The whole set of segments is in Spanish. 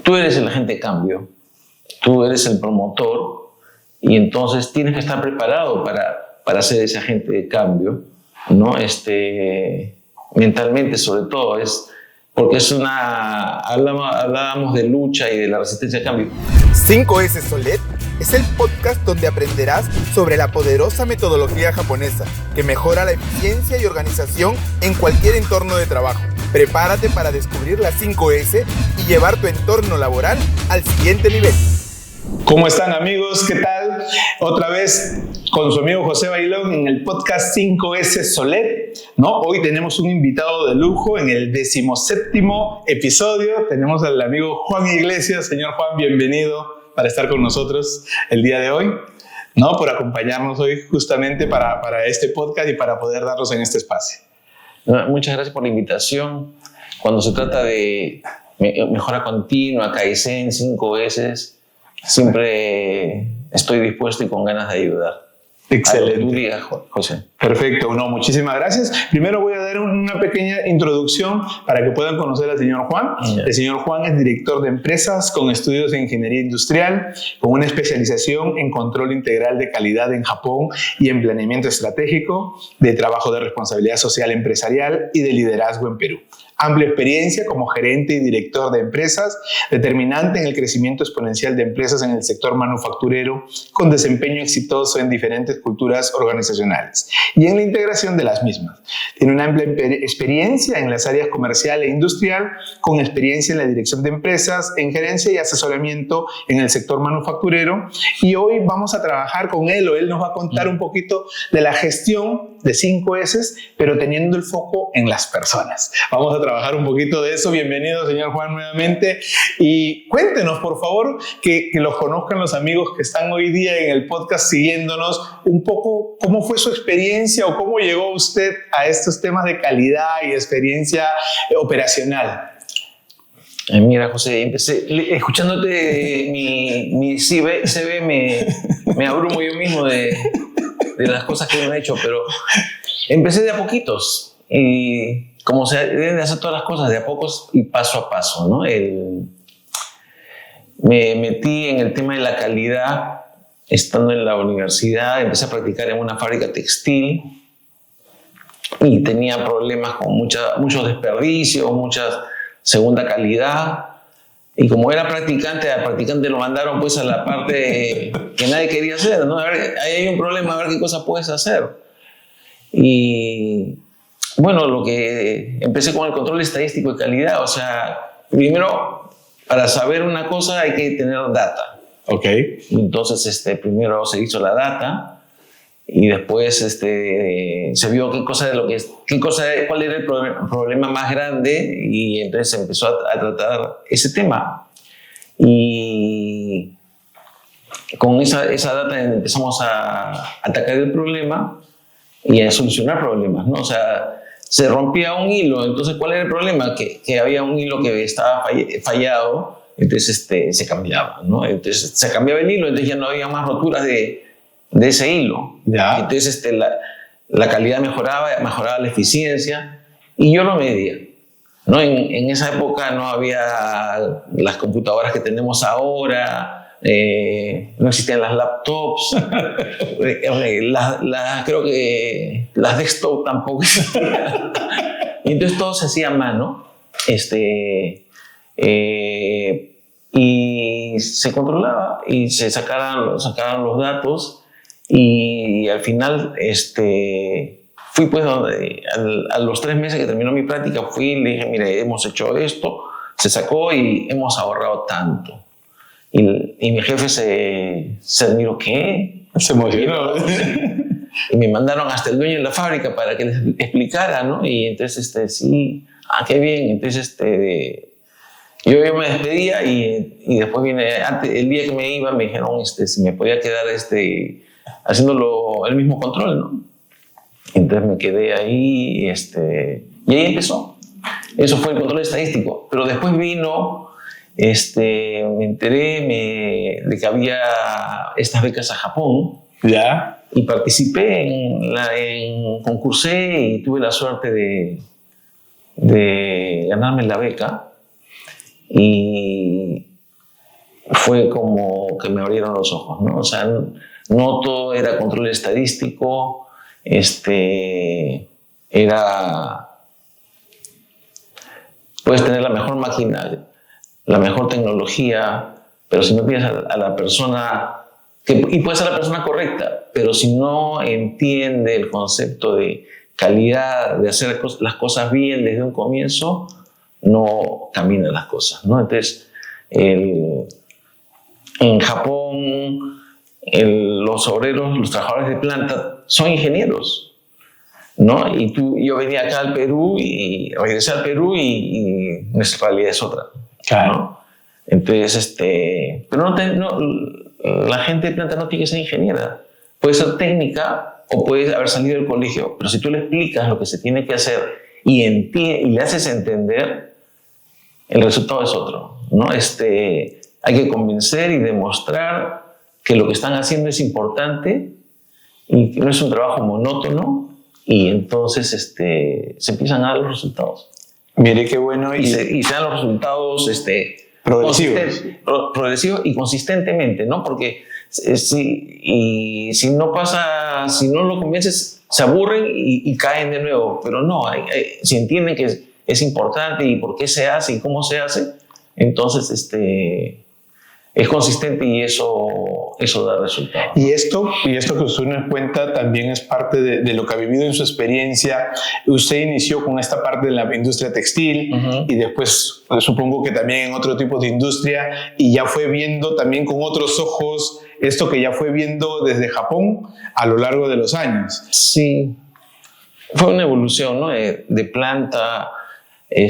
tú eres el agente de cambio, tú eres el promotor y entonces tienes que estar preparado para ser ese agente de cambio, ¿no? Mentalmente sobre todo, porque hablábamos de lucha y de la resistencia al cambio. 5S Solet es el podcast donde aprenderás sobre la poderosa metodología japonesa que mejora la eficiencia y organización en cualquier entorno de trabajo. Prepárate para descubrir las 5S y llevar tu entorno laboral al siguiente nivel. ¿Cómo están, amigos? ¿Qué tal? Otra vez con su amigo José Bailón en el podcast 5S Solet, ¿no? Hoy tenemos un invitado de lujo en el 17º episodio. Tenemos al amigo Juan Iglesias. Señor Juan, bienvenido para estar con nosotros el día de hoy, ¿no? Por acompañarnos hoy justamente para este podcast y para poder darnos en este espacio. Muchas gracias por la invitación. Cuando se trata de mejora continua, Kaizen, 5S, siempre estoy dispuesto y con ganas de ayudar. Excelente. Tú digas, José. Perfecto. No, muchísimas gracias. Primero voy a dar una pequeña introducción para que puedan conocer al señor Juan. El señor Juan es director de empresas con estudios en ingeniería industrial, con una especialización en control integral de calidad en Japón y en planeamiento estratégico, de trabajo de responsabilidad social empresarial y de liderazgo en Perú. Amplia experiencia como gerente y director de empresas, determinante en el crecimiento exponencial de empresas en el sector manufacturero, con desempeño exitoso en diferentes culturas organizacionales y en la integración de las mismas. Tiene una amplia experiencia en las áreas comercial e industrial, con experiencia en la dirección de empresas, en gerencia y asesoramiento en el sector manufacturero. Y hoy vamos a trabajar con él, o él nos va a contar un poquito de la gestión de 5S, pero teniendo el foco en las personas. Vamos a trabajar un poquito de eso. Bienvenido, señor Juan, nuevamente. Y cuéntenos, por favor, que los conozcan los amigos que están hoy día en el podcast siguiéndonos, un poco cómo fue su experiencia o cómo llegó usted a estos temas de calidad y experiencia operacional. Mira, José, empecé escuchándote mi CV me abrumo yo mismo de las cosas que he hecho, pero empecé de a poquitos y como se deben de hacer todas las cosas de a pocos y paso a paso, ¿no? Me metí en el tema de la calidad estando en la universidad. Empecé a practicar en una fábrica textil y tenía problemas con muchos desperdicios, mucha segunda calidad. Y como era practicante, al practicante lo mandaron pues a la parte que nadie quería hacer, ¿no? A ver, ahí hay un problema, a ver qué cosa puedes hacer. Y bueno, lo que empecé con el control estadístico de calidad. O sea, primero, para saber una cosa hay que tener data. Ok. Entonces, primero se hizo la data y después se vio cuál era el problema más grande, y entonces se empezó a tratar ese tema. Y con esa data empezamos a atacar el problema y a solucionar problemas, ¿no? O sea, se rompía un hilo. Entonces, ¿cuál era el problema? Que había un hilo que estaba fallado, entonces se cambiaba, ¿no? Entonces se cambiaba el hilo, entonces ya no había más roturas de ese hilo. Ya. Entonces la calidad mejoraba la eficiencia, y yo lo medía, ¿no? En esa época no había las computadoras que tenemos ahora. No existían las laptops, creo que las desktop tampoco existían. Y entonces todo se hacía a mano, y se controlaba y se sacaban los datos. Y al final fui pues a los 3 meses que terminó mi práctica, fui y le dije: mire, hemos hecho esto, se sacó y hemos ahorrado tanto. Y mi jefe se admiró. ¿Qué? Se emocionó. Y me mandaron hasta el dueño de la fábrica para que les explicara, ¿no? Y entonces, sí, qué bien. Entonces, yo me despedía y después el día que me iba, me dijeron si me podía quedar haciéndolo el mismo control, ¿no? Entonces me quedé ahí y ahí empezó. Eso fue el control estadístico. Pero después vino... me enteré de que había estas becas a Japón. Ya. Y participé concursé y tuve la suerte de ganarme la beca. Y fue como que me abrieron los ojos, ¿no? O sea, no todo era control estadístico, puedes tener la mejor máquina, la mejor tecnología, pero si no tienes a la persona, y puede ser la persona correcta, pero si no entiende el concepto de calidad, de hacer las cosas bien desde un comienzo, no caminan las cosas, ¿no? Entonces, en Japón, los obreros, los trabajadores de planta son ingenieros, ¿no? Yo venía acá al Perú y regresé al Perú y nuestra realidad es otra, claro, ¿no? Entonces, pero la gente de planta no tiene que ser ingeniera, puede ser técnica o puede haber salido del colegio, pero si tú le explicas lo que se tiene que hacer y le haces entender, el resultado es otro, ¿no? Hay que convencer y demostrar que lo que están haciendo es importante y que no es un trabajo monótono, y entonces se empiezan a dar los resultados. Mire qué bueno. Y se dan los resultados progresivos y consistentemente, ¿no? Porque si no pasa, si no lo convences, se aburren y caen de nuevo. Pero no, si entienden que es importante y por qué se hace y cómo se hace, entonces es consistente y eso da resultados. Y esto que usted nos cuenta también es parte de lo que ha vivido en su experiencia. Usted inició con esta parte de la industria textil, y después supongo que también en otro tipo de industria, y ya fue viendo también con otros ojos esto que ya fue viendo desde Japón a lo largo de los años. Sí, fue una evolución, ¿no? De planta. En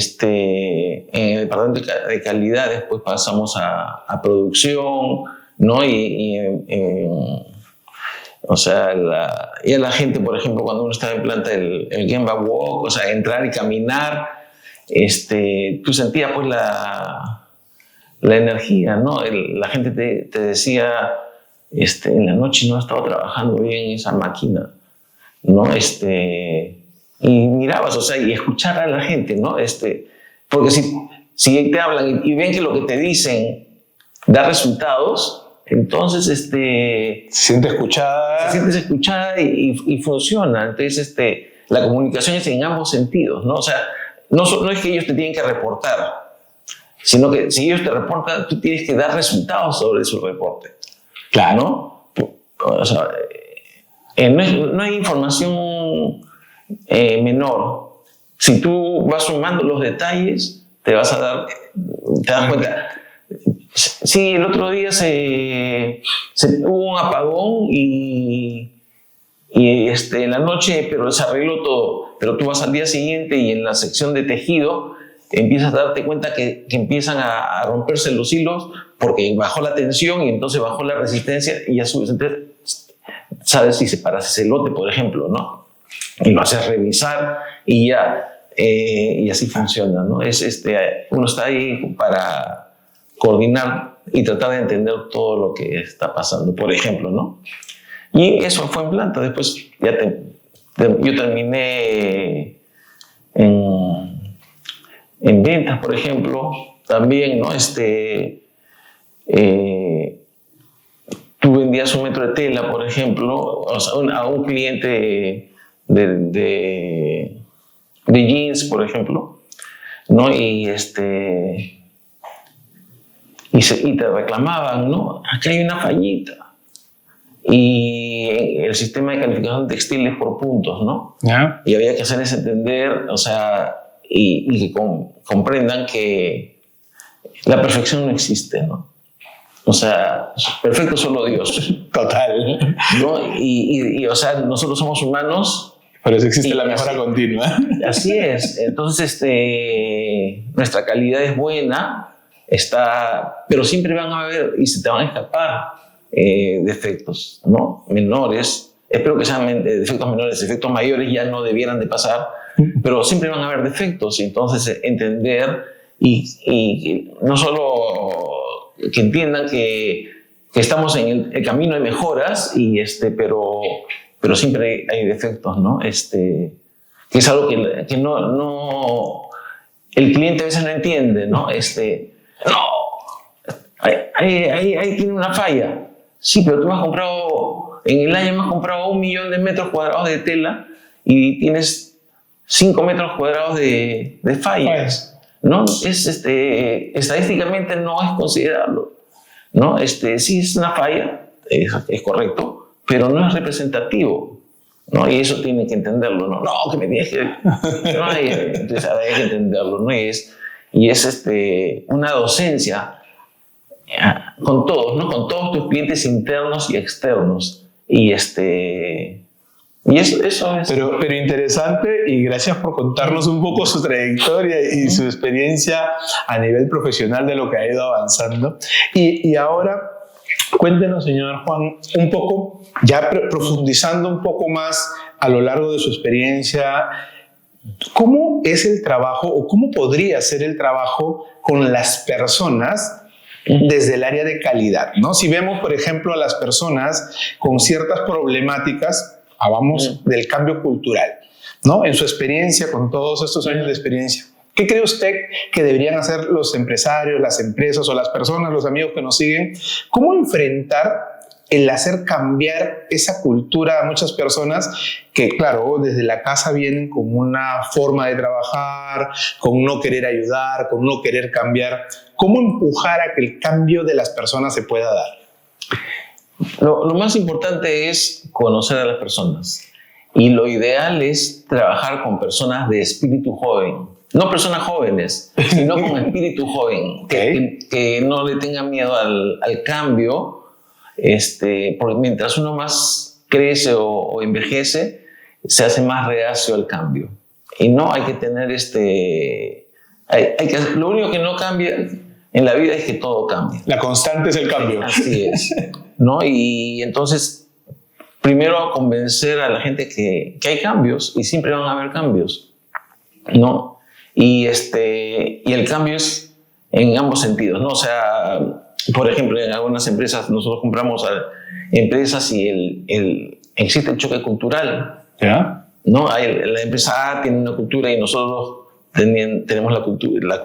el departamento de calidad después pasamos a producción, ¿no? O sea, la gente, por ejemplo, cuando uno estaba en planta, el Gemba Walk, o sea, entrar y caminar, tú sentías pues la energía, ¿no? La gente te decía, en la noche no he estado trabajando bien esa máquina, ¿no? Y mirabas, o sea, y escuchar a la gente, ¿no? Porque si te hablan y ven que lo que te dicen da resultados, entonces se siente escuchada. Se siente escuchada y funciona. Entonces, la comunicación es en ambos sentidos, ¿no? O sea, no es que ellos te tienen que reportar, sino que si ellos te reportan, tú tienes que dar resultados sobre su reporte. Claro. ¿No? O sea, no hay información menor. Si tú vas sumando los detalles, te das cuenta. Sí, el otro día hubo un apagón y en la noche, pero se arregló todo. Pero tú vas al día siguiente y en la sección de tejido empiezas a darte cuenta que empiezan a romperse los hilos porque bajó la tensión y entonces bajó la resistencia y ya subes. Entonces, sabes si se para ese lote, por ejemplo, ¿no? Y lo haces revisar y ya, y así funciona, ¿no? Uno está ahí para coordinar y tratar de entender todo lo que está pasando, por ejemplo, ¿no? Y eso fue en planta. Después yo terminé en ventas, por ejemplo, también, ¿no? Tú vendías un metro de tela, por ejemplo, o sea, a un cliente de jeans, por ejemplo, ¿no? Y te reclamaban, ¿no? Aquí hay una fallita. Y el sistema de calificación textil es por puntos, ¿no? Yeah. Y había que hacerles entender, o sea, y que comprendan que la perfección no existe, ¿no? O sea, perfecto solo Dios. Total. ¿No? O sea, nosotros somos humanos. Por eso existe la mejora continua. Así es. Entonces, nuestra calidad es buena, pero siempre van a haber y se te van a escapar defectos, ¿no? Menores. Espero que sean defectos menores. Defectos mayores ya no debieran de pasar, pero siempre van a haber defectos. Entonces, entender y no solo que entiendan que estamos en el camino de mejoras, pero siempre hay defectos, ¿no? Que es algo que no el cliente a veces no entiende, ¿no? No, ahí tiene una falla. Sí, pero tú me has comprado, en el año me has comprado 1 millón de metros cuadrados de tela y tienes 5 metros cuadrados de fallas. ¿No? Estadísticamente no es considerarlo, ¿no? Sí es una falla, es correcto, pero no es representativo, ¿no? Y eso tiene que entenderlo, ¿no? No, que me tienes que... No, entonces hay que entenderlo, ¿no? Y es una docencia con todos, ¿no? Con todos tus clientes internos y externos. Y eso es. Pero interesante, y gracias por contarnos un poco su trayectoria y su experiencia a nivel profesional de lo que ha ido avanzando. Y ahora, cuéntenos, señor Juan, un poco, ya profundizando un poco más a lo largo de su experiencia, ¿cómo es el trabajo o cómo podría ser el trabajo con las personas desde el área de calidad, ¿no? Si vemos, por ejemplo, a las personas con ciertas problemáticas, hablamos del cambio cultural, ¿no? En su experiencia, con todos estos años de experiencia, ¿qué cree usted que deberían hacer los empresarios, las empresas o las personas, los amigos que nos siguen? ¿Cómo enfrentar el hacer cambiar esa cultura a muchas personas que, claro, desde la casa vienen con una forma de trabajar, con no querer ayudar, con no querer cambiar? ¿Cómo empujar a que el cambio de las personas se pueda dar? Lo más importante es conocer a las personas. Y lo ideal es trabajar con personas de espíritu joven. No personas jóvenes, sino con espíritu joven. Que no le tengan miedo al cambio. Porque mientras uno más crece o envejece, se hace más reacio al cambio. Y no hay que tener lo único que no cambia en la vida es que todo cambia. La constante es el cambio. Así es, ¿no? Y entonces, primero convencer a la gente que hay cambios y siempre van a haber cambios, ¿no? Y el cambio es en ambos sentidos, ¿no? O sea, por ejemplo, en algunas empresas, nosotros compramos a empresas y existe el choque cultural. ¿Ya? ¿No? La empresa A tiene una cultura y nosotros tenemos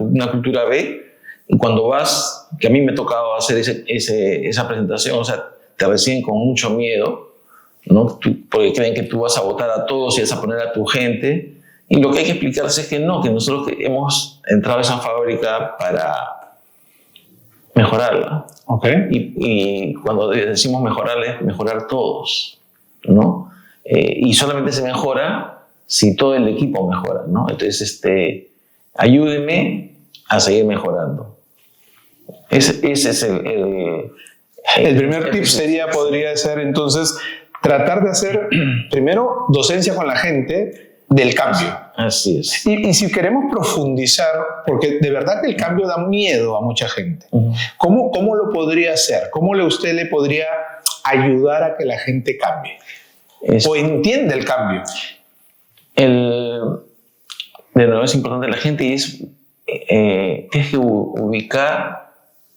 una cultura B. Y cuando vas, que a mí me ha tocado hacer esa presentación, o sea, te reciben con mucho miedo, ¿no? Porque creen que tú vas a votar a todos y vas a poner a tu gente. Y lo que hay que explicarles es que no, que nosotros hemos entrado a esa fábrica para mejorarla. Okay. Y cuando decimos mejorarla, es mejorar todos, ¿no? Y solamente se mejora si todo el equipo mejora, ¿no? Entonces, ayúdeme a seguir mejorando. Ese es el primer tip podría ser entonces tratar de hacer primero docencia con la gente del cambio. Así es. Y si queremos profundizar, porque de verdad que el cambio da miedo a mucha gente, ¿cómo lo podría hacer? ¿Cómo usted le podría ayudar a que la gente cambie? O entienda el cambio. De nuevo, es importante la gente y tienes que ubicar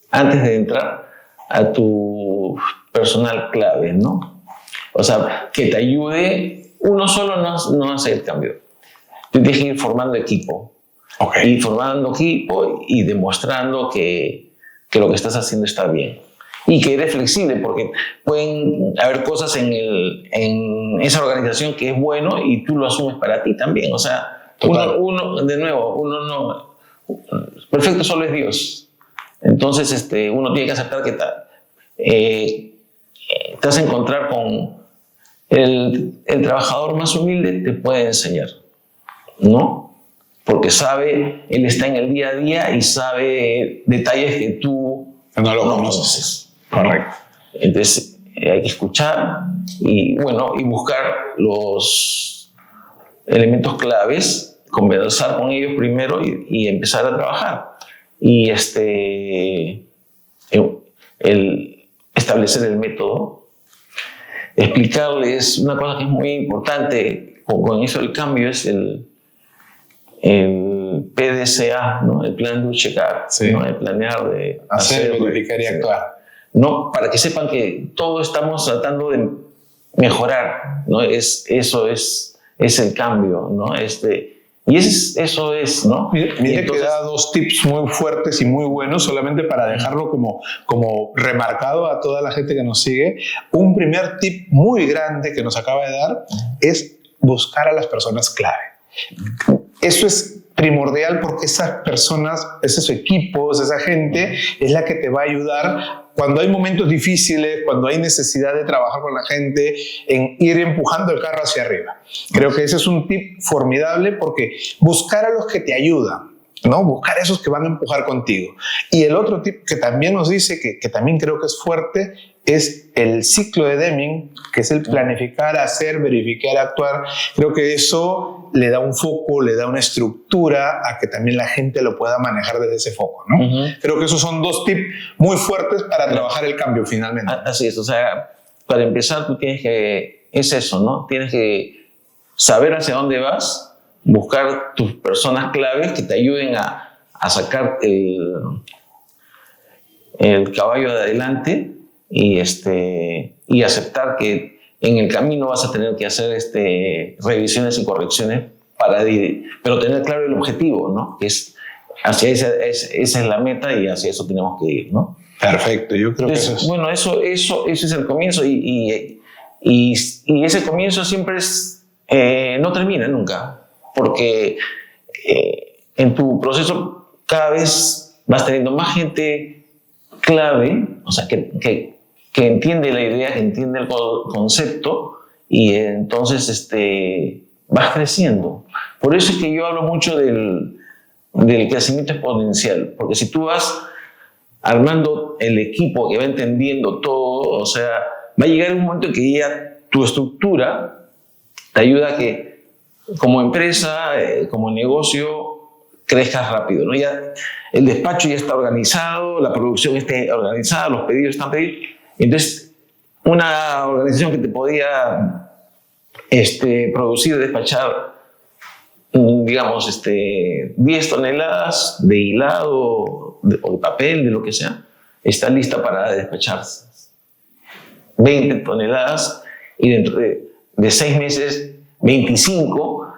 antes de entrar a tu personal clave, ¿no? O sea, que te ayude. Uno solo no hace el cambio. Tú tienes que ir formando equipo. Okay. Y formando equipo y demostrando que lo que estás haciendo está bien. Y que eres flexible, porque pueden haber cosas en esa organización que es bueno y tú lo asumes para ti también. O sea, uno no... Perfecto solo es Dios. Entonces, uno tiene que aceptar que te vas a encontrar con el trabajador más humilde, te puede enseñar, ¿no? Porque él está en el día a día y sabe detalles que tú no lo conoces. Correcto. Entonces, hay que escuchar y buscar los elementos claves, conversar con ellos primero y empezar a trabajar. Y establecer el método, explicarles una cosa que es muy importante con eso del cambio, es el PDCA, ¿no? El Plan, Do, Check, Act, sí. ¿no? El planear de hacer, verificar y actuar. ¿No? Para que sepan que todos estamos tratando de mejorar, ¿no? Eso es el cambio, ¿no? Y eso es, ¿no? Mire que da 2 tips muy fuertes y muy buenos, solamente para dejarlo como remarcado a toda la gente que nos sigue. Un primer tip muy grande que nos acaba de dar es buscar a las personas clave. Eso es primordial porque esas personas, esos equipos, esa gente es la que te va a ayudar cuando hay momentos difíciles, cuando hay necesidad de trabajar con la gente, en ir empujando el carro hacia arriba. Creo que ese es un tip formidable porque buscar a los que te ayudan, ¿no? Buscar a esos que van a empujar contigo. Y el otro tip que también nos dice, que también creo que es fuerte, es el ciclo de Deming, que es el planificar, hacer, verificar, actuar. Creo que eso le da un foco, le da una estructura a que también la gente lo pueda manejar desde ese foco, ¿no? Creo que esos son 2 tips muy fuertes para trabajar el cambio finalmente. Así es, o sea, para empezar tú tienes que, es eso, ¿no? Tienes que saber hacia dónde vas, buscar tus personas claves que te ayuden a sacar el caballo de adelante y aceptar que en el camino vas a tener que hacer revisiones y correcciones pero tener claro el objetivo, ¿no? Que es hacia esa es la meta y hacia eso tenemos que ir, ¿no? Perfecto, yo creo que eso es... Bueno, eso es el comienzo y ese comienzo siempre no termina nunca, porque en tu proceso cada vez vas teniendo más gente clave, o sea, que entiende la idea, que entiende el concepto y entonces vas creciendo. Por eso es que yo hablo mucho del crecimiento exponencial, porque si tú vas armando el equipo que va entendiendo todo, o sea, va a llegar un momento en que ya tu estructura te ayuda a que como empresa, como negocio, crezcas rápido, ¿no? Ya el despacho ya está organizado, la producción está organizada, los pedidos están pedidos. Entonces, una organización que te podía producir, despachar, digamos, 10 toneladas de hilado o de papel, de lo que sea, está lista para despachar 20 toneladas y dentro de 6 meses, 25.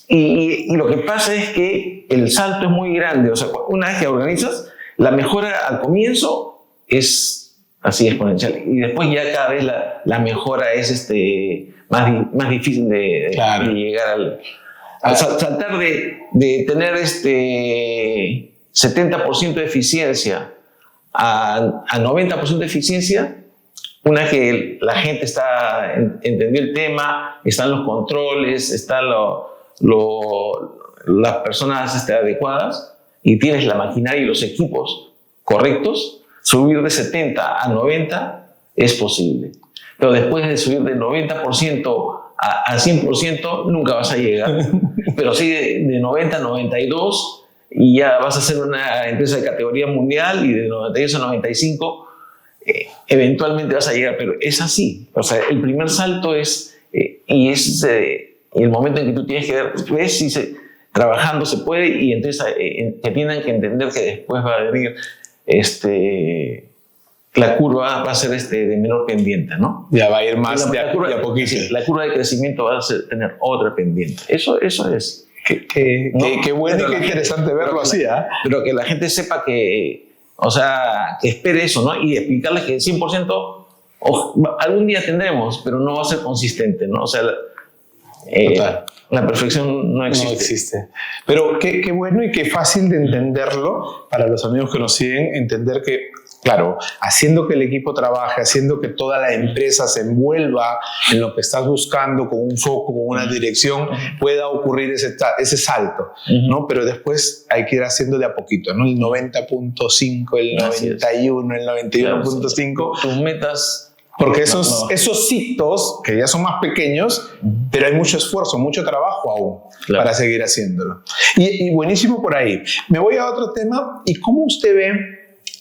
Y lo que pasa es que el salto es muy grande. O sea, una vez que organizas, la mejora al comienzo es así exponencial. Y después ya cada vez la mejora es más difícil de llegar al saltar de tener 70% de eficiencia a 90% de eficiencia. Una vez que la gente entendió el tema, están los controles, están las personas adecuadas y tienes la maquinaria y los equipos correctos, subir de 70 a 90 es posible. Pero después de subir del 90% a 100% nunca vas a llegar. Pero sí de 90 a 92 y ya vas a ser una empresa de categoría mundial y de 92 a 95 eventualmente vas a llegar, pero es así. O sea, el primer salto es el momento en que tú tienes que ver si trabajando se puede y entonces que tienen que entender que después va a venir la curva va a ser de menor pendiente, ¿no? Ya va a ir más de a poquito. Sí, la curva de crecimiento va a tener otra pendiente. Eso es. Qué bueno y qué interesante verlo así, ¿eh? Pero que la gente sepa que, o sea, que espere eso, ¿no? Y explicarles que el 100% algún día tendremos, pero no va a ser consistente, ¿no? O sea, la perfección no existe. No existe. Pero qué bueno y qué fácil de entenderlo para los amigos que nos siguen, entender que, claro, haciendo que el equipo trabaje, haciendo que toda la empresa se envuelva en lo que estás buscando, con un foco, con una dirección, pueda ocurrir ese salto, ¿no? Pero después hay que ir haciendo de a poquito, ¿no? El 90.5, el 91, el 91.5. Tus metas... Porque esos hitos, que ya son más pequeños, pero hay mucho esfuerzo, mucho trabajo aún para seguir haciéndolo. Y buenísimo por ahí. Me voy a otro tema. ¿Y cómo usted ve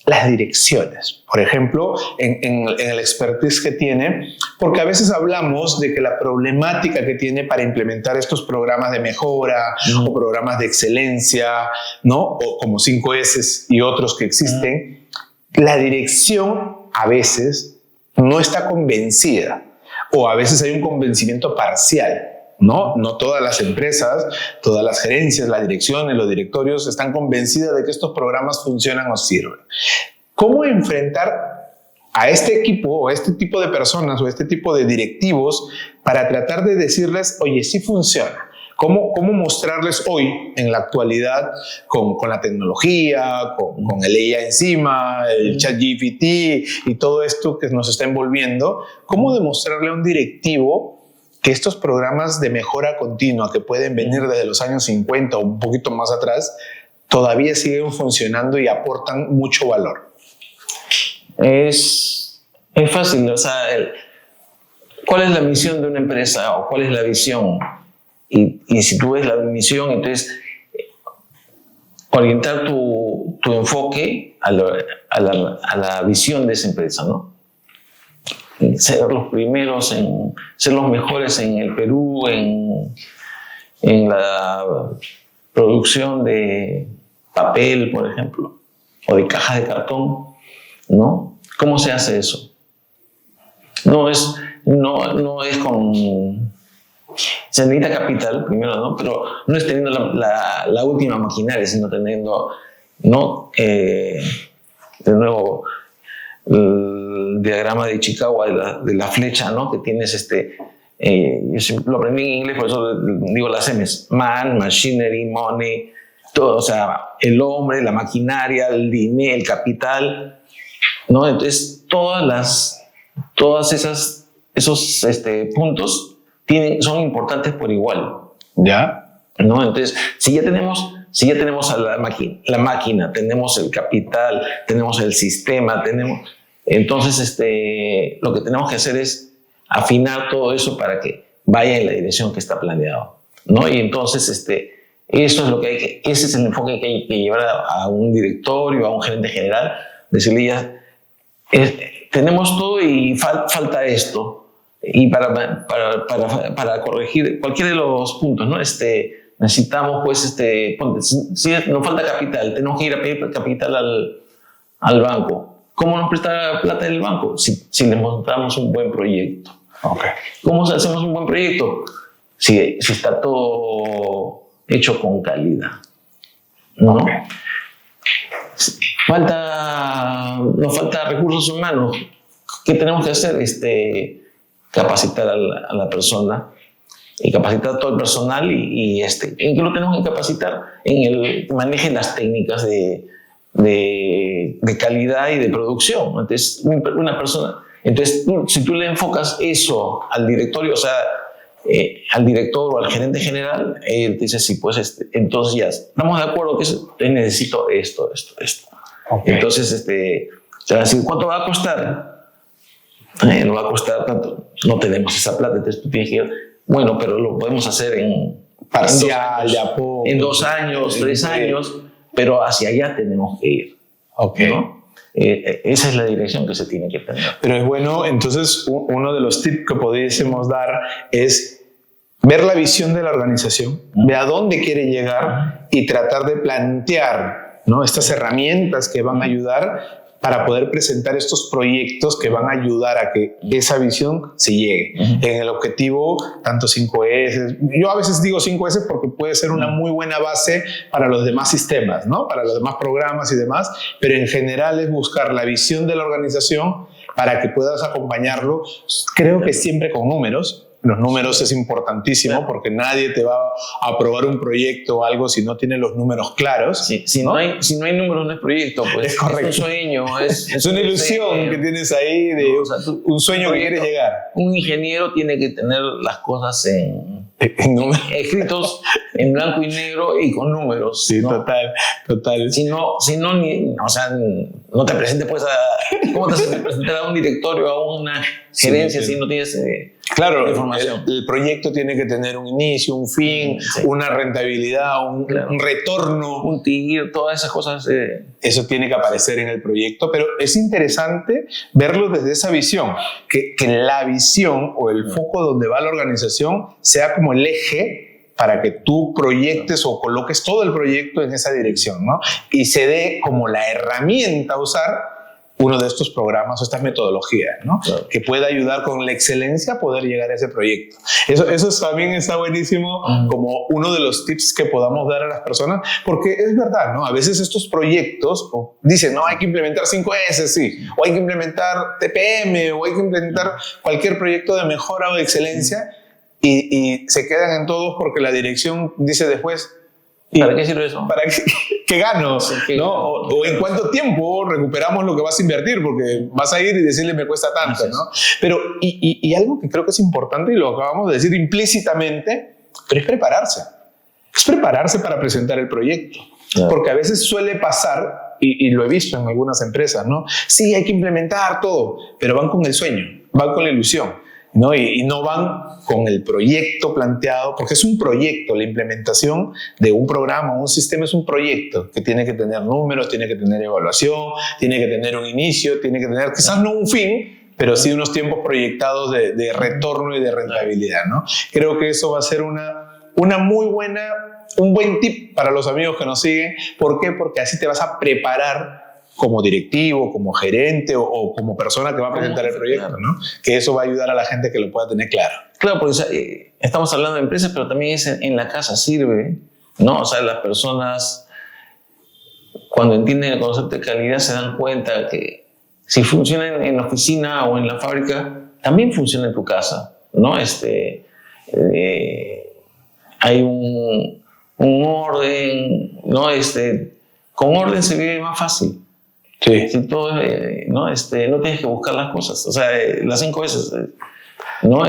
las direcciones? Por ejemplo, en el expertise que tiene, porque a veces hablamos de que la problemática que tiene para implementar estos programas de mejora o programas de excelencia, ¿no? O como 5S y otros que existen, la dirección a veces no está convencida o a veces hay un convencimiento parcial. No todas las empresas, todas las gerencias, las direcciones, los directorios están convencidas de que estos programas funcionan o sirven. ¿Cómo enfrentar a este equipo o a este tipo de personas o a este tipo de directivos para tratar de decirles, oye, sí funciona? ¿Cómo mostrarles hoy, en la actualidad, con la tecnología, con el AI encima, el ChatGPT y todo esto que nos está envolviendo, cómo demostrarle a un directivo que estos programas de mejora continua que pueden venir desde los años 50 o un poquito más atrás, todavía siguen funcionando y aportan mucho valor? Es fácil, o sea, ¿cuál es la misión de una empresa o cuál es la visión? Y si tú ves la misión, entonces orientar tu enfoque a la visión de esa empresa, ¿no? Ser los primeros, ser los mejores en el Perú, en la producción de papel, por ejemplo, o de cajas de cartón, ¿no? ¿Cómo se hace eso? No es con... Se necesita capital, primero, ¿no? Pero no es teniendo la última maquinaria, sino teniendo, ¿no? De nuevo, el diagrama de Chicago de la flecha, ¿no? Que tienes yo lo aprendí en inglés, por eso digo las M's: man, machinery, money, todo, o sea, el hombre, la maquinaria, el dinero, el capital, ¿no? Entonces, todas esos puntos son importantes por igual. ¿Ya? ¿No? Entonces, si ya tenemos a la máquina, tenemos el capital, tenemos el sistema, entonces lo que tenemos que hacer es afinar todo eso para que vaya en la dirección que está planeado, ¿no? Y entonces eso es lo que ese es el enfoque que hay que llevar a un directorio, a un gerente general, decirle ya, tenemos todo y falta esto. Y para corregir cualquiera de los puntos, ¿no? Necesitamos, pues, si nos falta capital, tenemos que ir a pedir capital al banco. ¿Cómo nos presta plata el banco? Si le mostramos un buen proyecto. Okay. ¿Cómo hacemos un buen proyecto? Si está todo hecho con calidad, ¿no? Okay. Nos falta recursos humanos. ¿Qué tenemos que hacer? Capacitar a la persona y capacitar a todo el personal ¿en qué lo tenemos que capacitar? En el que manejen las técnicas de calidad y de producción. Entonces, una persona, si tú le enfocas eso al directorio, o sea, al director o al gerente general, él dice, sí, pues entonces ya estamos de acuerdo que necesito esto. Okay. Entonces, se va a decir, ¿cuánto va a costar? No va a costar tanto, no tenemos esa plata, entonces tú tienes que ir, bueno, pero lo podemos hacer en 2 años, 3 años, pero hacia allá tenemos que ir. Okay. ¿No? Esa es la dirección que se tiene que tener. Pero es bueno, entonces, uno de los tips que pudiésemos dar es ver la visión de la organización, ver a dónde quiere llegar y tratar de plantear, ¿no?, estas herramientas que van a ayudar para poder presentar estos proyectos que van a ayudar a que esa visión se llegue. En el objetivo, tanto 5S, yo a veces digo 5S porque puede ser una muy buena base para los demás sistemas, ¿no?, para los demás programas y demás, pero en general es buscar la visión de la organización para que puedas acompañarlo, creo que siempre con números. Los números es importantísimo porque nadie te va a aprobar un proyecto o algo si no tiene los números claros. Sí, si no hay números, no es proyecto. Pues, es correcto. Es un sueño. Es una ilusión que tienes ahí de un sueño que quieres llegar. Un ingeniero tiene que tener las cosas escritos en blanco y negro y con números. Sí, ¿no? total. Si no, no te presentes pues ¿cómo te vas a presentar a un directorio, a una gerencia si no tienes claro, información? El proyecto tiene que tener un inicio, un fin, una rentabilidad, un retorno. Un TIR, todas esas cosas. Eso tiene que aparecer en el proyecto, pero es interesante verlo desde esa visión, que la visión o el foco donde va la organización sea como el eje para que tú proyectes o coloques todo el proyecto en esa dirección, ¿no? Y se dé como la herramienta a usar uno de estos programas o estas metodologías, ¿no? Claro. Que pueda ayudar con la excelencia a poder llegar a ese proyecto. Eso también está buenísimo como uno de los tips que podamos dar a las personas, porque es verdad, ¿no? A veces estos proyectos dicen, no, hay que implementar 5S, sí, o hay que implementar TPM, o hay que implementar cualquier proyecto de mejora o de excelencia, y se quedan en todos porque la dirección dice después, ¿para qué sirve eso? ¿Para qué gano? ¿No? O en cuánto tiempo recuperamos lo que vas a invertir, porque vas a ir y decirle me cuesta tanto, ¿no? Pero, y algo que creo que es importante, y lo acabamos de decir implícitamente, pero es prepararse. Es prepararse para presentar el proyecto. Claro. Porque a veces suele pasar, y lo he visto en algunas empresas, ¿no? Sí, hay que implementar todo, pero van con el sueño, van con la ilusión, ¿no? Y no van con el proyecto planteado, porque es un proyecto. La implementación de un programa, un sistema es un proyecto que tiene que tener números, tiene que tener evaluación, tiene que tener un inicio, tiene que tener quizás no un fin, pero sí unos tiempos proyectados de retorno y de rentabilidad, ¿no? Creo que eso va a ser una muy buena, un buen tip para los amigos que nos siguen. ¿Por qué? Porque así te vas a preparar como directivo, como gerente o como persona que va a presentar el proyecto, ¿no? Que eso va a ayudar a la gente que lo pueda tener claro. Claro, porque estamos hablando de empresas, pero también es en la casa sirve, ¿no? O sea, las personas cuando entienden el concepto de calidad se dan cuenta que si funciona en la oficina o en la fábrica, también funciona en tu casa, ¿no? Hay un orden, ¿no? Con orden se vive más fácil. Sí. Si todo, ¿no? No tienes que buscar las cosas, o sea, las 5 veces, ¿no?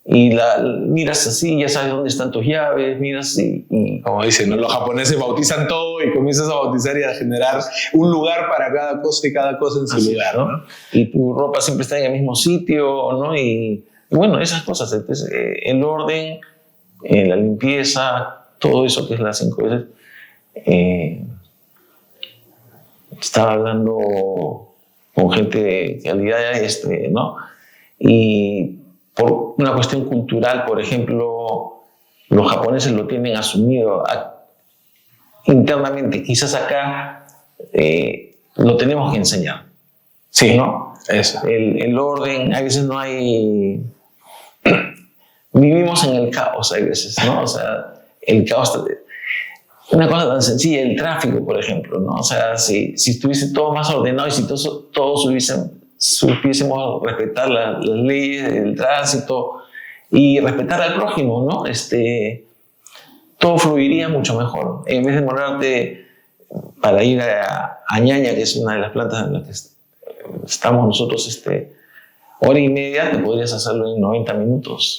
Y miras así, ya sabes dónde están tus llaves, miras y como dicen, ¿no? Los japoneses bautizan todo y comienzas a bautizar y a generar un lugar para cada cosa y cada cosa en su lugar, ¿no? Y tu ropa siempre está en el mismo sitio, ¿no? Y bueno, esas cosas, entonces, el orden, la limpieza, todo eso que es las 5 veces. Estaba hablando con gente de calidad, ¿no? Y por una cuestión cultural, por ejemplo, los japoneses lo tienen asumido internamente. Quizás acá lo tenemos que enseñar. Sí, ¿no? Eso. El orden, a veces no hay... Vivimos en el caos, a veces, ¿no? O sea, el caos... Una cosa tan sencilla, el tráfico, por ejemplo, ¿no? O sea, si estuviese todo más ordenado y si todos supiésemos respetar las leyes del tránsito y respetar al prójimo, ¿no? Todo fluiría mucho mejor. En vez de demorarte para ir a Ñaña, que es una de las plantas en las que estamos nosotros, hora y media, te podrías hacerlo en 90 minutos.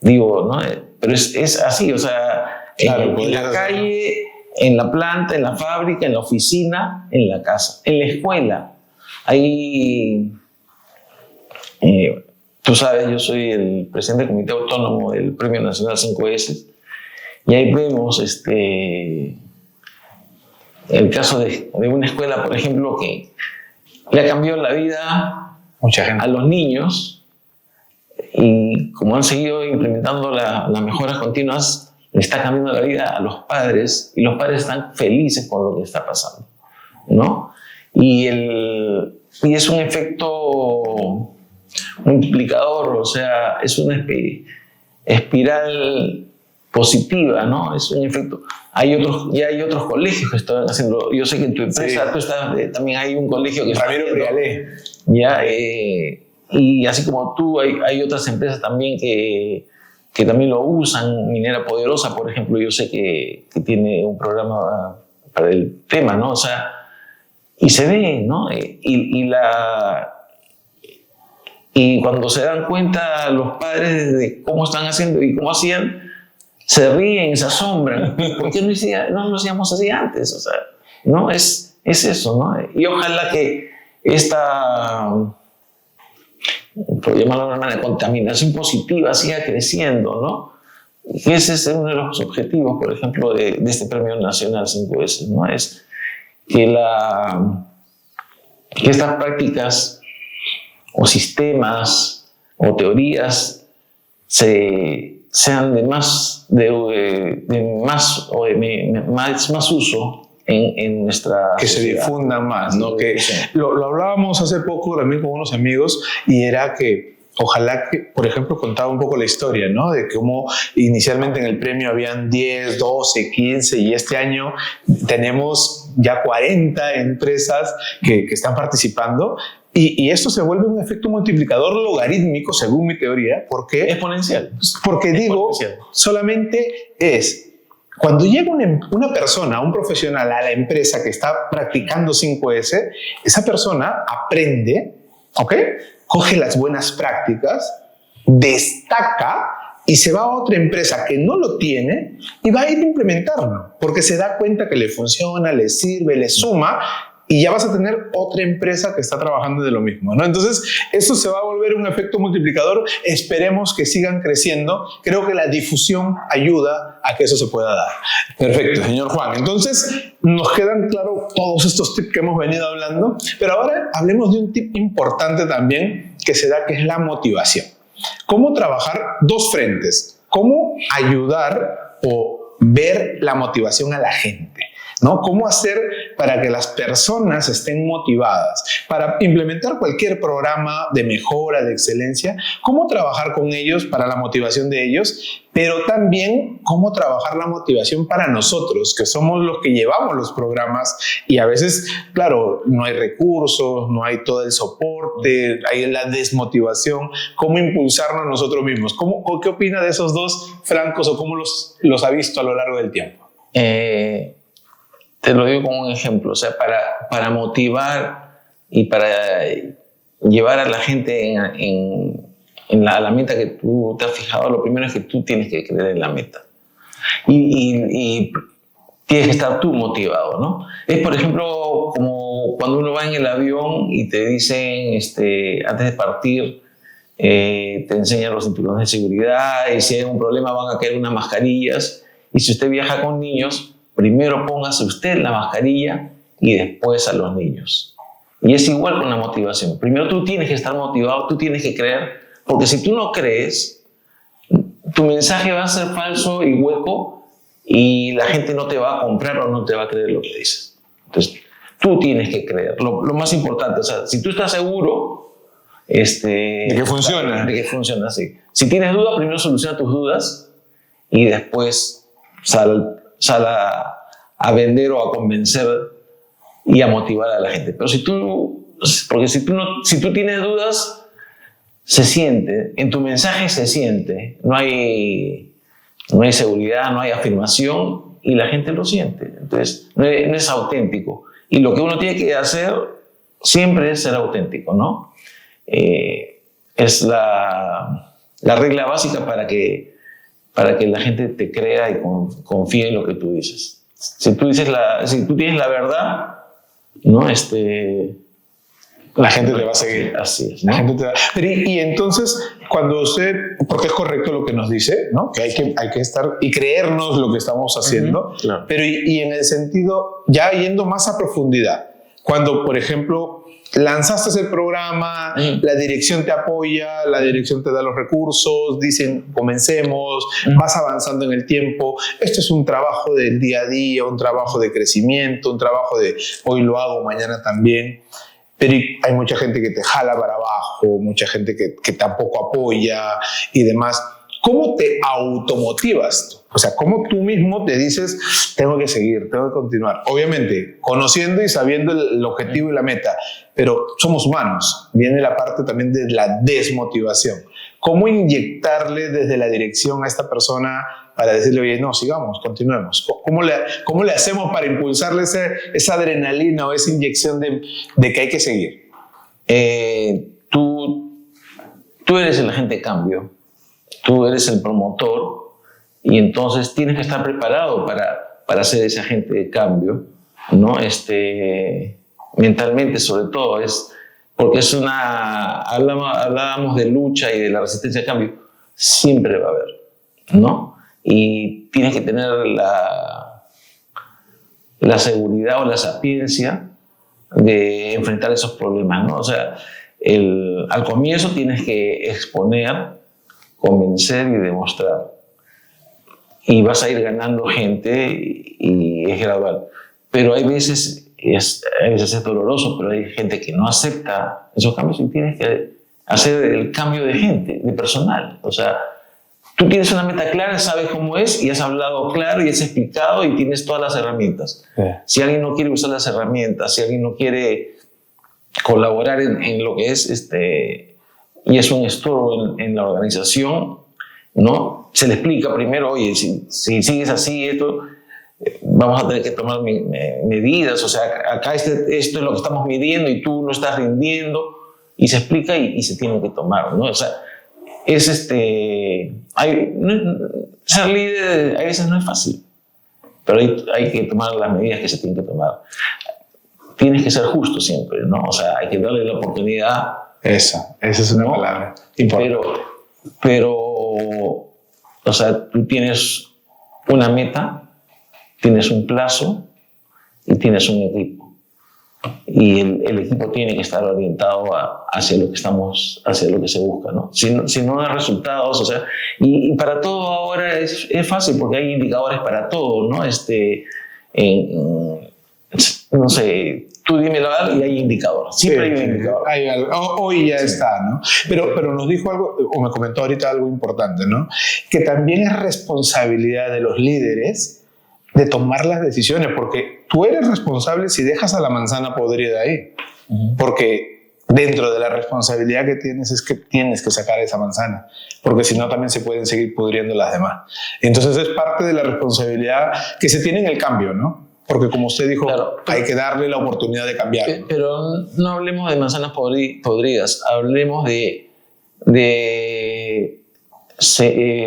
Digo, ¿no? Pero es así, o sea... Claro, en la calle, en la planta, en la fábrica, en la oficina, en la casa, en la escuela. Ahí, tú sabes, yo soy el presidente del Comité Autónomo del Premio Nacional 5S, y ahí vemos el caso de una escuela, por ejemplo, que le ha cambiado la vida mucha gente a los niños, y como han seguido implementando las mejoras continuas, le está cambiando la vida a los padres, y los padres están felices con lo que está pasando, ¿no? Y es un efecto multiplicador, o sea, es una espiral positiva, ¿no? Es un efecto. Ya hay otros colegios que están haciendo. Yo sé que en tu empresa también hay un colegio que está Ramiro Prialé. Ya, y así como tú, hay otras empresas también que también lo usan. Minera Poderosa, por ejemplo, yo sé que tiene un programa para el tema, ¿no? O sea, y se ve, ¿no? Y cuando se dan cuenta los padres de cómo están haciendo y cómo hacían, se ríen, se asombran. ¿Por qué no lo hacíamos así antes? O sea, ¿no? Es eso, ¿no? Y ojalá que por llamarlo de una manera, contaminación positiva siga creciendo, ¿no? Y ese es uno de los objetivos, por ejemplo, de este Premio Nacional 5S, ¿no? Es que estas prácticas o sistemas o teorías sean de más uso en nuestra que sociedad. se difundan más, ¿no? Que Sí. lo hablábamos hace poco también con unos amigos y era que ojalá que, por ejemplo, contaba un poco la historia, ¿no? De cómo inicialmente en el premio habían 10, 12, 15 y este año tenemos ya 40 empresas que están participando. Y esto se vuelve un efecto multiplicador logarítmico, según mi teoría. ¿Por qué? Exponencial. Porque digo, solamente es cuando llega una persona, un profesional a la empresa que está practicando 5S, esa persona aprende, ¿ok? Coge las buenas prácticas, destaca y se va a otra empresa que no lo tiene y va a ir a implementarlo, porque se da cuenta que le funciona, le sirve, le suma. Y ya vas a tener otra empresa que está trabajando de lo mismo, ¿no? Entonces, esto se va a volver un efecto multiplicador. Esperemos que sigan creciendo. Creo que la difusión ayuda a que eso se pueda dar. Perfecto, señor Juan. Entonces, nos quedan claros todos estos tips que hemos venido hablando, pero ahora hablemos de un tip importante también que se da, que es la motivación. ¿Cómo trabajar dos frentes? ¿Cómo ayudar o ver la motivación a la gente? ¿No? ¿Cómo hacer para que las personas estén motivadas? Para implementar cualquier programa de mejora, de excelencia, ¿cómo trabajar con ellos para la motivación de ellos? Pero también, ¿cómo trabajar la motivación para nosotros, que somos los que llevamos los programas? Y a veces, claro, no hay recursos, no hay todo el soporte, hay la desmotivación. ¿Cómo impulsarnos nosotros mismos? ¿Qué opina de esos dos francos o cómo los ha visto a lo largo del tiempo? Te lo digo como un ejemplo, o sea, para motivar y para llevar a la gente a la meta que tú te has fijado, lo primero es que tú tienes que creer en la meta. Y tienes que estar tú motivado, ¿no? Es, por ejemplo, como cuando uno va en el avión y te dicen, antes de partir, te enseñan los cinturones de seguridad y si hay un problema van a caer unas mascarillas. Y si usted viaja con niños, primero póngase usted la mascarilla y después a los niños. Y es igual con la motivación. Primero tú tienes que estar motivado, tú tienes que creer, porque si tú no crees, tu mensaje va a ser falso y hueco y la gente no te va a comprar o no te va a creer lo que dices. Entonces, tú tienes que creer. Lo más importante, o sea, si tú estás seguro de que funciona. De que funciona, sí. Si tienes dudas, primero soluciona tus dudas y después sal a vender o a convencer y a motivar a la gente. Pero si tú tienes dudas, se siente, en tu mensaje se siente, no hay seguridad, no hay afirmación y la gente lo siente. Entonces, no es auténtico. Y lo que uno tiene que hacer siempre es ser auténtico, ¿no? Es la regla básica para que la gente te crea y confíe en lo que tú dices. Si tú tienes la verdad, ¿no? La gente te va a seguir. Así es, ¿no? La gente te va. Pero y entonces, cuando usted, porque es correcto lo que nos dice, ¿no? Que hay que estar y creernos lo que estamos haciendo, claro. Pero y en el sentido, ya yendo más a profundidad, cuando, por ejemplo, lanzaste el programa, la dirección te apoya, la dirección te da los recursos, dicen comencemos, vas avanzando en el tiempo. Esto es un trabajo del día a día, un trabajo de crecimiento, un trabajo de hoy lo hago, mañana también. Pero hay mucha gente que te jala para abajo, mucha gente que tampoco apoya y demás. ¿Cómo te automotivas tú? O sea, ¿cómo tú mismo te dices, tengo que seguir, tengo que continuar? Obviamente, conociendo y sabiendo el objetivo y la meta, pero somos humanos. Viene la parte también de la desmotivación. ¿Cómo inyectarle desde la dirección a esta persona para decirle, oye, no, sigamos, continuemos? ¿Cómo le hacemos para impulsarle esa adrenalina o esa inyección de que hay que seguir? Tú eres el agente de cambio. Tú eres el promotor y entonces tienes que estar preparado para ser ese agente de cambio, ¿no? Mentalmente sobre todo, porque hablábamos de lucha y de la resistencia al cambio, siempre va a haber, ¿no? Y tienes que tener la seguridad o la sapiencia de enfrentar esos problemas, ¿no? O sea, al comienzo tienes que exponer, convencer y demostrar. Y vas a ir ganando gente y es gradual. pero hay veces es doloroso, pero hay gente que no acepta esos cambios y tienes que hacer el cambio de gente, de personal. O sea, tú tienes una meta clara, sabes cómo es y has hablado claro y has explicado y tienes todas las herramientas. Si alguien no quiere usar las herramientas, si alguien no quiere colaborar en lo que es y es un estorbo en la organización, ¿no? Se le explica primero, oye, si sigues así, esto, vamos a tener que tomar medidas, o sea, acá esto es lo que estamos midiendo y tú no estás rindiendo, y se explica y se tiene que tomar, ¿no? O sea, es ser líder a veces no es fácil, pero hay que tomar las medidas que se tienen que tomar. Tienes que ser justo siempre, ¿no? O sea, hay que darle la oportunidad. Esa es una palabra importante. Pero, o sea, tú tienes una meta, tienes un plazo y tienes un equipo. Y el equipo tiene que estar orientado hacia lo que se busca, ¿no? Si no da resultados, o sea, y para todo ahora es fácil porque hay indicadores para todo, ¿no? No sé, tú dímelo y hay indicadores. Siempre hay un indicador. Hoy ya está, ¿no? Pero nos dijo algo, o me comentó ahorita algo importante, ¿no? Que también es responsabilidad de los líderes de tomar las decisiones, porque tú eres responsable si dejas a la manzana podrida ahí. Porque dentro de la responsabilidad que tienes es que tienes que sacar esa manzana, porque si no también se pueden seguir pudriendo las demás. Entonces es parte de la responsabilidad que se tiene en el cambio, ¿no? Porque como usted dijo, claro, hay que darle la oportunidad de cambiar. Pero no hablemos de manzanas podridas, hablemos de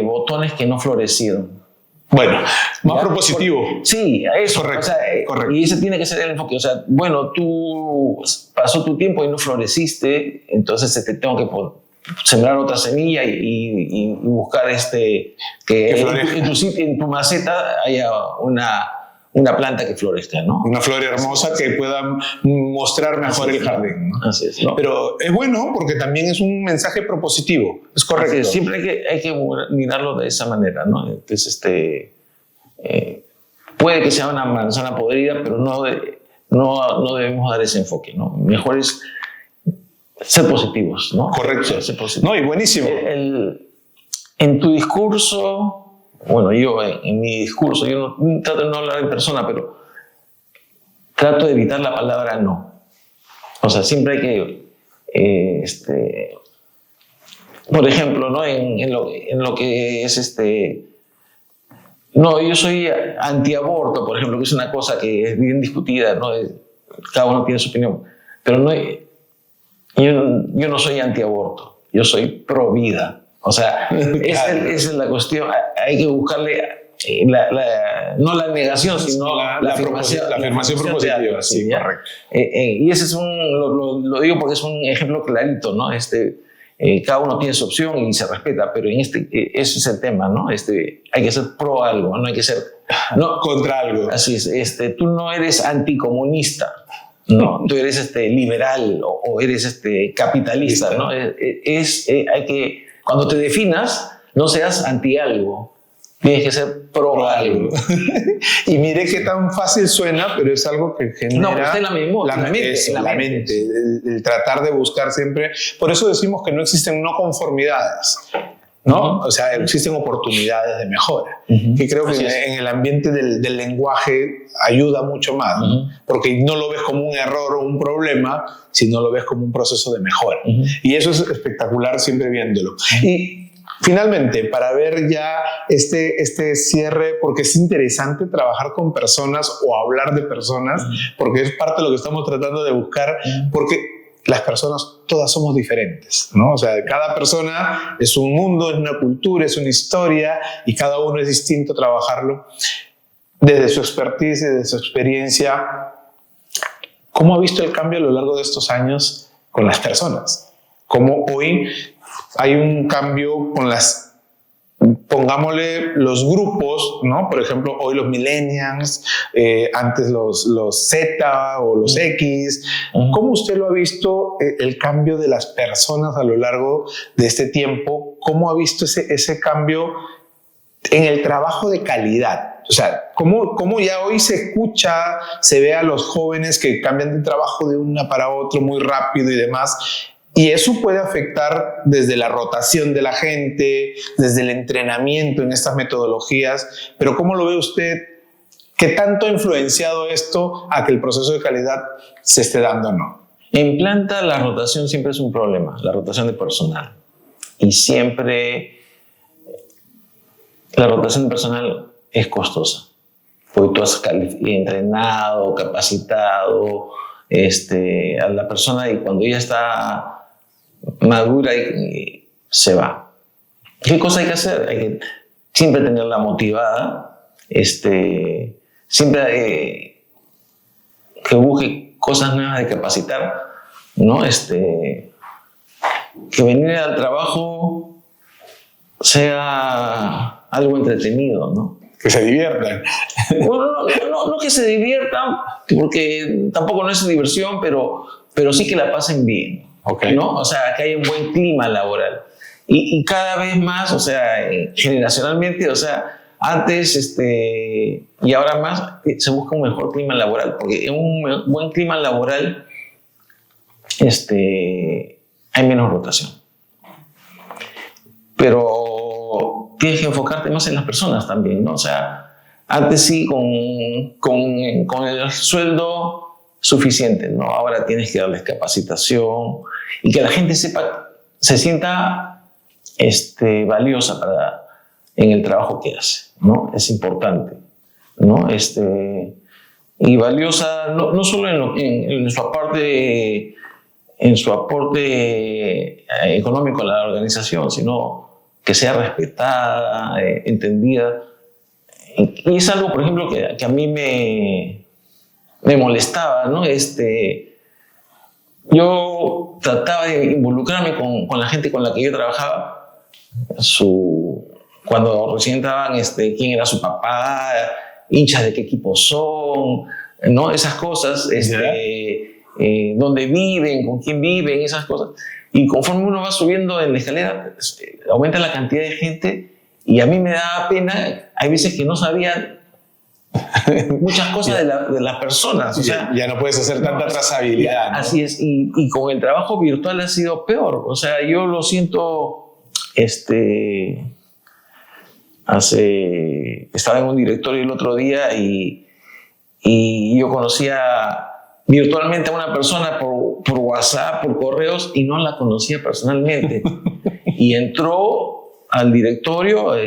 botones que no florecieron. Bueno, más propositivo. Sí, eso. Correcto, o sea, correcto. Y ese tiene que ser el enfoque. O sea, bueno, tú pasó tu tiempo y no floreciste, entonces te tengo que sembrar otra semilla y buscar que en tu maceta haya una planta que florezca, ¿no? Una flor hermosa que pueda mostrar mejor el jardín, ¿no? Así es, ¿no? Pero es bueno porque también es un mensaje propositivo, es correcto. Siempre hay que mirarlo de esa manera, ¿no? Entonces, puede que sea una manzana podrida, pero no debemos dar ese enfoque, ¿no? Mejor es ser positivos, ¿no? Correcto. Ser positivos. No, y buenísimo. En tu discurso... Bueno, yo en mi discurso, yo no trato de no hablar en persona, pero trato de evitar la palabra no. O sea, siempre hay que, por ejemplo, ¿no? en lo que es no, yo soy antiaborto, por ejemplo, que es una cosa que es bien discutida, ¿no? Cada uno tiene su opinión, pero yo no soy antiaborto, yo soy pro vida. O sea, esa es la cuestión. Hay que buscarle no la negación, sino la afirmación. La afirmación propositiva, sí, correcto. Y ese es lo digo porque es un ejemplo clarito, ¿no? Cada uno tiene su opción y se respeta, pero ese es el tema, ¿no? Hay que ser pro algo, no hay que ser contra algo. Así es. Tú no eres anticomunista. No, tú eres liberal o eres capitalista, ¿no? Hay que, cuando te definas, no seas anti algo, tienes que ser pro algo. Y mire qué tan fácil suena, pero es algo que genera... No, está en la mente. El tratar de buscar siempre... Por eso decimos que no existen no conformidades, ¿no? O sea, existen oportunidades de mejora. Y creo que en el ambiente del lenguaje ayuda mucho más, ¿no? Porque no lo ves como un error o un problema, sino lo ves como un proceso de mejora. Y eso es espectacular siempre viéndolo. Y finalmente, para ver ya este cierre, porque es interesante trabajar con personas o hablar de personas, porque es parte de lo que estamos tratando de buscar, porque las personas todas somos diferentes, ¿no? O sea, cada persona es un mundo, es una cultura, es una historia y cada uno es distinto trabajarlo desde su expertise, desde su experiencia. ¿Cómo ha visto el cambio a lo largo de estos años con las personas? ¿Cómo hoy hay un cambio con pongámosle los grupos, ¿no? Por ejemplo, hoy los millennials, antes los Z o los X. ¿Cómo usted lo ha visto el cambio de las personas a lo largo de este tiempo? ¿Cómo ha visto ese cambio en el trabajo de calidad. O sea, ¿cómo ya hoy se escucha, se ve a los jóvenes que cambian de trabajo de una para otro muy rápido y demás? Y eso puede afectar desde la rotación de la gente, desde el entrenamiento en estas metodologías. Pero ¿cómo lo ve usted? ¿Qué tanto ha influenciado esto a que el proceso de calidad se esté dando o no? En planta la rotación siempre es un problema, la rotación de personal. Y siempre la rotación de personal es costosa. Porque tú has entrenado, capacitado a la persona y cuando ella está madura se va. ¿Qué cosa hay que hacer? Hay que siempre tenerla motivada, siempre que busque cosas nuevas de capacitar, ¿no? Que venir al trabajo sea algo entretenido, ¿no? Que se diviertan. Bueno, no que se diviertan, porque tampoco no es diversión, pero sí que la pasen bien, Okay. ¿no? O sea, que haya un buen clima laboral. Y cada vez más, o sea, generacionalmente, o sea, antes y ahora más, se busca un mejor clima laboral, porque en un buen clima laboral hay menos rotación. Pero tienes que enfocarte más en las personas también, ¿no? O sea, antes sí con el sueldo suficiente, ¿no? Ahora tienes que darles capacitación y que la gente se sienta valiosa en el trabajo que hace, ¿no? Es importante, ¿no? Y valiosa no solo en su aporte económico a la organización, sino que sea respetada, entendida. Y es algo, por ejemplo, que a mí me molestaba, ¿no? Yo trataba de involucrarme con la gente con la que yo trabajaba, cuando recién entraban, quién era su papá, hinchas de qué equipo son, ¿no? Esas cosas, dónde viven, con quién viven, esas cosas. Y conforme uno va subiendo en la escalera, aumenta la cantidad de gente y a mí me daba pena, hay veces que no sabía muchas cosas de las personas. O sea, ya no puedes hacer tanta trazabilidad, ¿no? Así es, y con el trabajo virtual ha sido peor. O sea, yo lo siento, estaba en un directorio el otro día y yo conocía virtualmente a una persona por WhatsApp, por correos, y no la conocía personalmente. Y entró al directorio a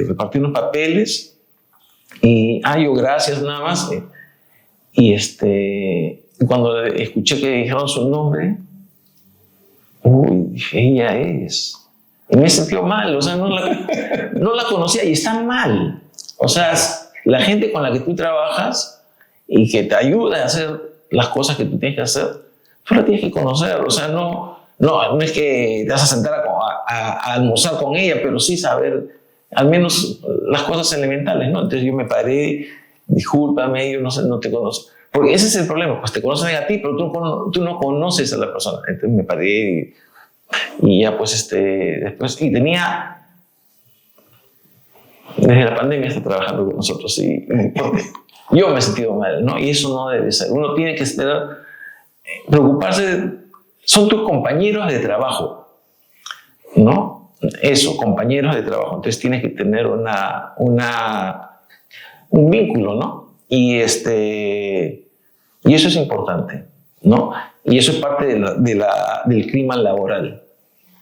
repartir unos papeles y yo gracias nada más. Y cuando escuché que dijeron su nombre, dije, ella es. Y me sentí mal, o sea, no la conocía y está mal. O sea, la gente con la que tú trabajas y que te ayuda a hacer las cosas que tú tienes que hacer, tú la tienes que conocer. O sea, no es que te vas a sentar a almorzar con ella, pero sí saber al menos las cosas elementales, ¿no? Entonces yo me paré, discúlpame, yo no te conozco. Porque ese es el problema, pues te conocen a ti, pero tú no conoces a la persona. Entonces me paré y ya pues después, y tenía, desde la pandemia está trabajando con nosotros y yo me he sentido mal, ¿no? Y eso no debe ser. Uno tiene que preocuparse, son tus compañeros de trabajo, ¿no? Eso, compañeros de trabajo. Entonces tienes que tener un vínculo, ¿no? Y eso es importante, ¿no? Y eso es parte del clima laboral,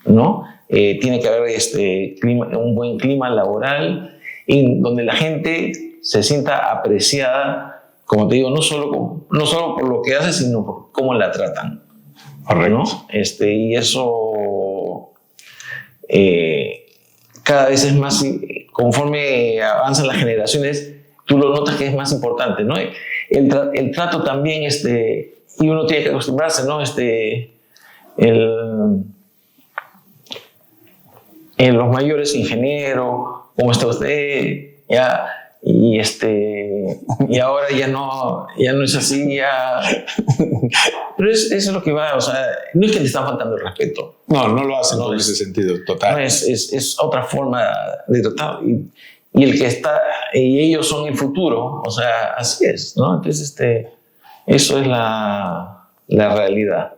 ¿no? Tiene que haber un buen clima laboral en donde la gente se sienta apreciada, como te digo, no solo por lo que hace, sino por cómo la tratan. Correcto. ¿No? Y eso cada vez es más, conforme avanzan las generaciones, tú lo notas que es más importante, ¿no? El trato también, y uno tiene que acostumbrarse, ¿no? Los mayores ingenieros, ¿cómo está usted? Ya, y ahora ya no es así, ya. Pero eso es lo que va, o sea, no es que le están faltando el respeto. No lo hacen en ese sentido, total. No, es otra forma de tratar. y el que está, y ellos son el futuro, o sea, así es, ¿no? Entonces, eso es la realidad.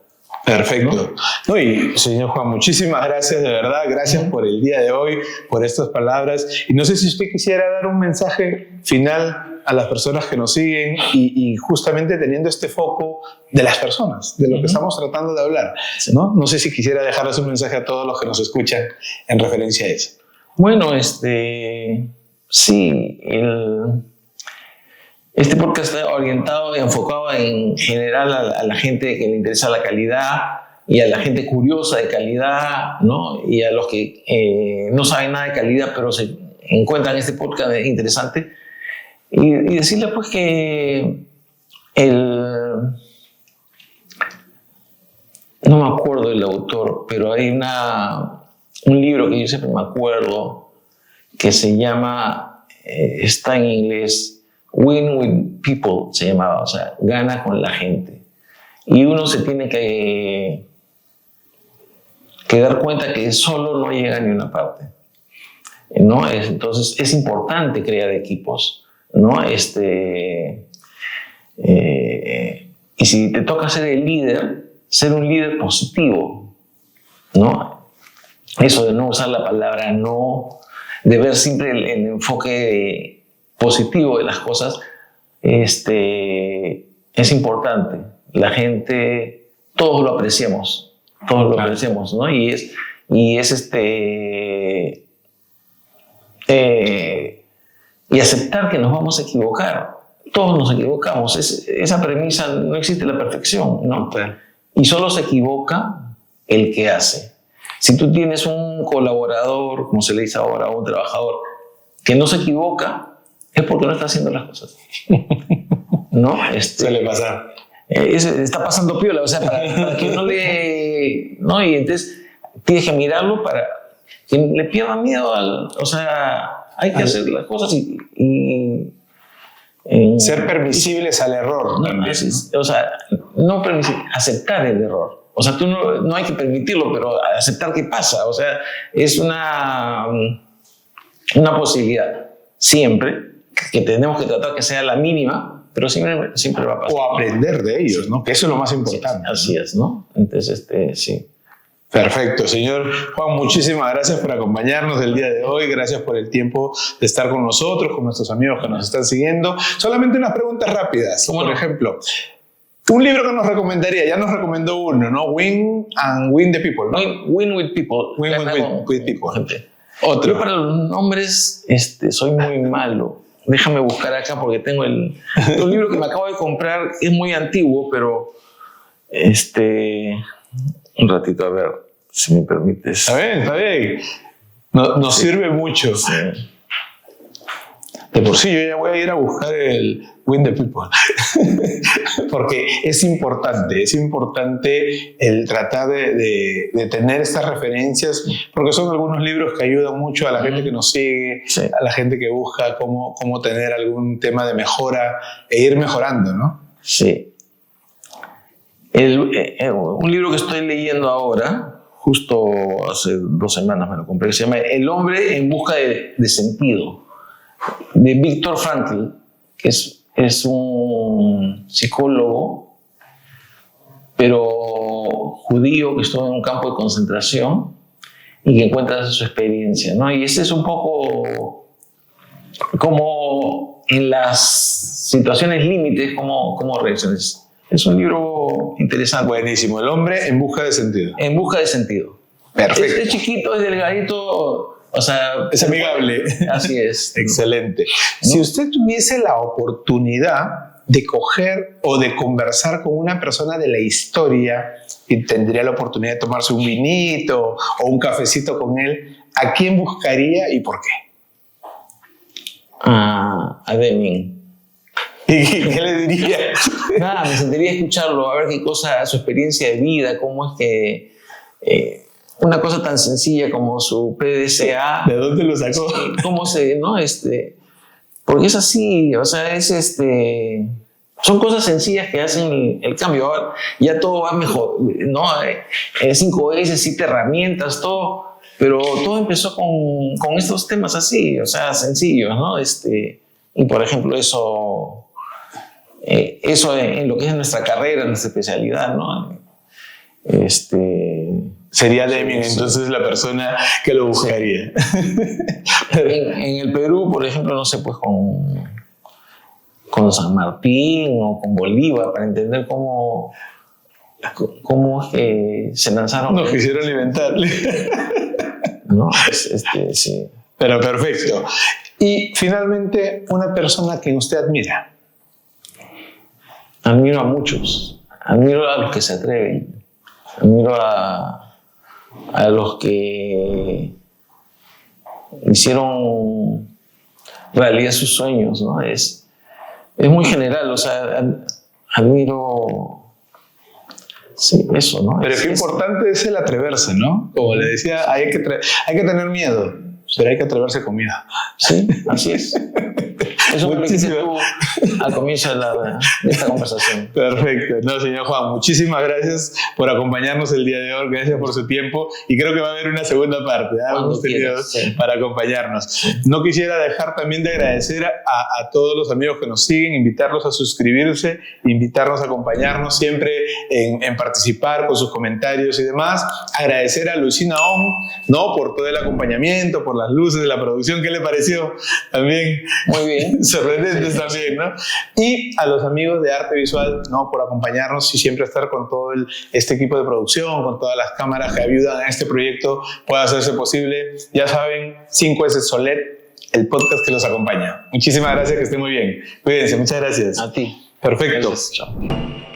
Perfecto. No, y señor Juan, muchísimas gracias, de verdad. Gracias por el día de hoy, por estas palabras. Y no sé si usted quisiera dar un mensaje final a las personas que nos siguen y justamente teniendo este foco de las personas, de lo que estamos tratando de hablar, ¿no? No sé si quisiera dejarles un mensaje a todos los que nos escuchan en referencia a eso. Bueno, sí, este podcast está orientado y enfocado en general a la gente que le interesa la calidad y a la gente curiosa de calidad, ¿no? Y a los que no saben nada de calidad, pero se encuentran este podcast interesante. Y decirles pues que no me acuerdo del autor, pero hay un libro que yo siempre me acuerdo que se llama, está en inglés, Win with People se llamaba, o sea, gana con la gente. Y uno se tiene que dar cuenta que solo no llega a ni una parte, ¿no? Entonces es importante crear equipos, ¿no? Y si te toca ser el líder, ser un líder positivo, ¿no? Eso de no usar la palabra no, de ver siempre el enfoque positivo de las cosas, es importante. La gente, todos lo apreciamos, ¿no? Y aceptar que nos vamos a equivocar. Todos nos equivocamos. Esa premisa, no existe la perfección, ¿no? Y solo se equivoca el que hace. Si tú tienes un colaborador, como se le dice ahora, un trabajador, que no se equivoca, es porque no está haciendo las cosas. ¿No? Suele pasar. Está pasando piola, o sea, para que no le... ¿no? Y entonces tienes que mirarlo para que le pierda miedo o sea, hay que hacer las cosas y ser permisibles al error. No, o sea, no aceptar el error. O sea, tú no hay que permitirlo, pero aceptar que pasa. O sea, es una posibilidad. Siempre que tenemos que tratar que sea la mínima, pero siempre va a pasar. O aprender de ellos, ¿no? Que eso es lo más importante. Sí, así es, ¿no? Entonces, sí. Perfecto, señor Juan, muchísimas gracias por acompañarnos el día de hoy, gracias por el tiempo de estar con nosotros, con nuestros amigos que nos están siguiendo. Solamente unas preguntas rápidas, por ejemplo, un libro que nos recomendaría, ya nos recomendó uno, ¿no? Win the People, ¿no? Win with People. Win with People. Gente. Otro. Yo para los nombres soy muy malo. Déjame buscar acá porque tengo un libro que me acabo de comprar, es muy antiguo, pero un ratito, a ver, si me permites. Está bien. Nos sirve mucho. Sí. De por sí, yo ya voy a ir a buscar el Win the People. Porque es importante el tratar de tener estas referencias, porque son algunos libros que ayudan mucho a la gente que nos sigue, a la gente que busca cómo tener algún tema de mejora e ir mejorando, ¿no? Sí. Un libro que estoy leyendo ahora, justo hace 2 semanas me lo compré, que se llama El hombre en busca de sentido, de Viktor Frankl, que es un psicólogo, pero judío, que estuvo en un campo de concentración y que encuentra su experiencia, ¿no? Y ese es un poco como en las situaciones límites, cómo reacciones. Es un libro interesante. Buenísimo. El hombre en busca de sentido. En busca de sentido. Perfecto. Es chiquito, es delgadito, o sea... Es amigable. Así es. Excelente. ¿No? Si usted tuviese la oportunidad de coger o de conversar con una persona de la historia y tendría la oportunidad de tomarse un vinito o un cafecito con él, ¿a quién buscaría y por qué? A Deming. ¿Y qué le diría? Nada, me sentiría a escucharlo, a ver qué cosa, su experiencia de vida, cómo es que una cosa tan sencilla como su PDCA. ¿De dónde lo sacó? ¿Cómo se, no? Porque es así, o sea, es Son cosas sencillas que hacen el cambio. Ahora ya todo va mejor, ¿no? 5S, 7 herramientas, todo. Pero todo empezó con estos temas así, o sea, sencillos, ¿no? Y por ejemplo, eso en lo que es nuestra carrera, nuestra especialidad, ¿no? Sería Deming, entonces, la persona que lo buscaría. En el Perú, por ejemplo, no sé, pues con San Martín o con Bolívar, para entender cómo es que se lanzaron. No quisieron inventarle. No, sí. Pero perfecto. Y finalmente, una persona que usted admira. Admiro a muchos. Admiro a los que se atreven. Admiro a los que hicieron realidad sus sueños, ¿no? Es muy general, o sea, admiro. Sí, eso, ¿no? Pero qué importante es el atreverse, ¿no? Como le decía, hay que tener miedo, pero hay que atreverse con miedo. Sí, así es. Eso es lo que dices tú al comienzo de esta conversación. Perfecto. No, señor Juan, muchísimas gracias por acompañarnos el día de hoy. Gracias por su tiempo. Y creo que va a haber una segunda parte, sí, para acompañarnos. No quisiera dejar también de agradecer a todos los amigos que nos siguen, invitarlos a suscribirse, invitarnos a acompañarnos siempre en participar con sus comentarios y demás. Agradecer a Lucina Om, ¿no? Por todo el acompañamiento, por las luces de la producción. ¿Qué le pareció? También. Muy bien. Sorprendentes también, ¿no? Y a los amigos de Arte Visual, ¿no? Por acompañarnos y siempre estar con todo este equipo de producción, con todas las cámaras que ayudan a este proyecto pueda hacerse posible. Ya saben, 5S Solet, el podcast que los acompaña. Muchísimas gracias, que estén muy bien. Cuídense, muchas gracias. A ti. Perfecto. Gracias. Chao.